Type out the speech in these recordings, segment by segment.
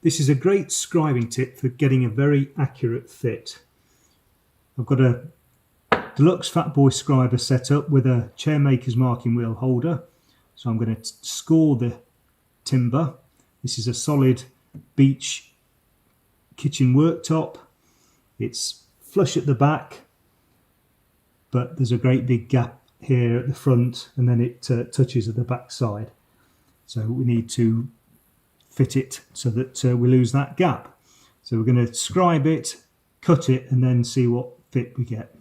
This is a great scribing tip for getting a very accurate fit. I've got a deluxe Fat Boy scriber set up with a chairmaker's marking wheel holder. So I'm going to score the timber. This is a solid beech kitchen worktop. It's flush at the back, but there's a great big gap here at the front, and then it touches at the back side. So we need to fit it so that we lose that gap. So we're going to scribe it, cut it, and then see what fit we get.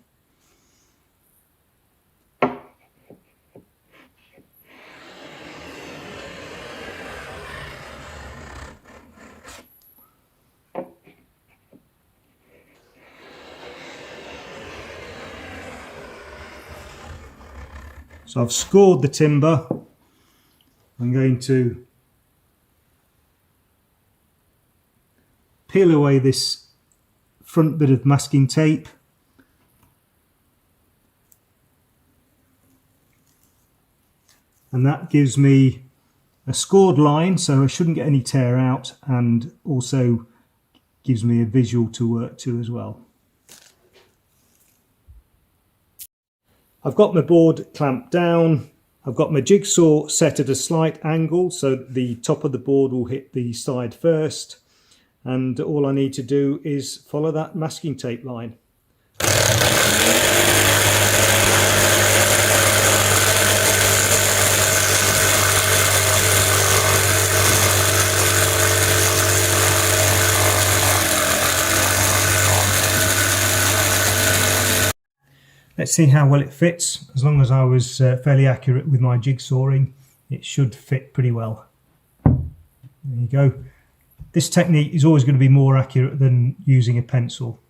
So I've scored the timber. I'm going to peel away this front bit of masking tape. And that gives me a scored line, so I shouldn't get any tear out, and also gives me a visual to work to as well. I've got my board clamped down. I've got my jigsaw set at a slight angle so the top of the board will hit the side first, and all I need to do is follow that masking tape line. Let's see how well it fits. As long as I was fairly accurate with my jigsawing, it should fit pretty well. There you go. This technique is always going to be more accurate than using a pencil.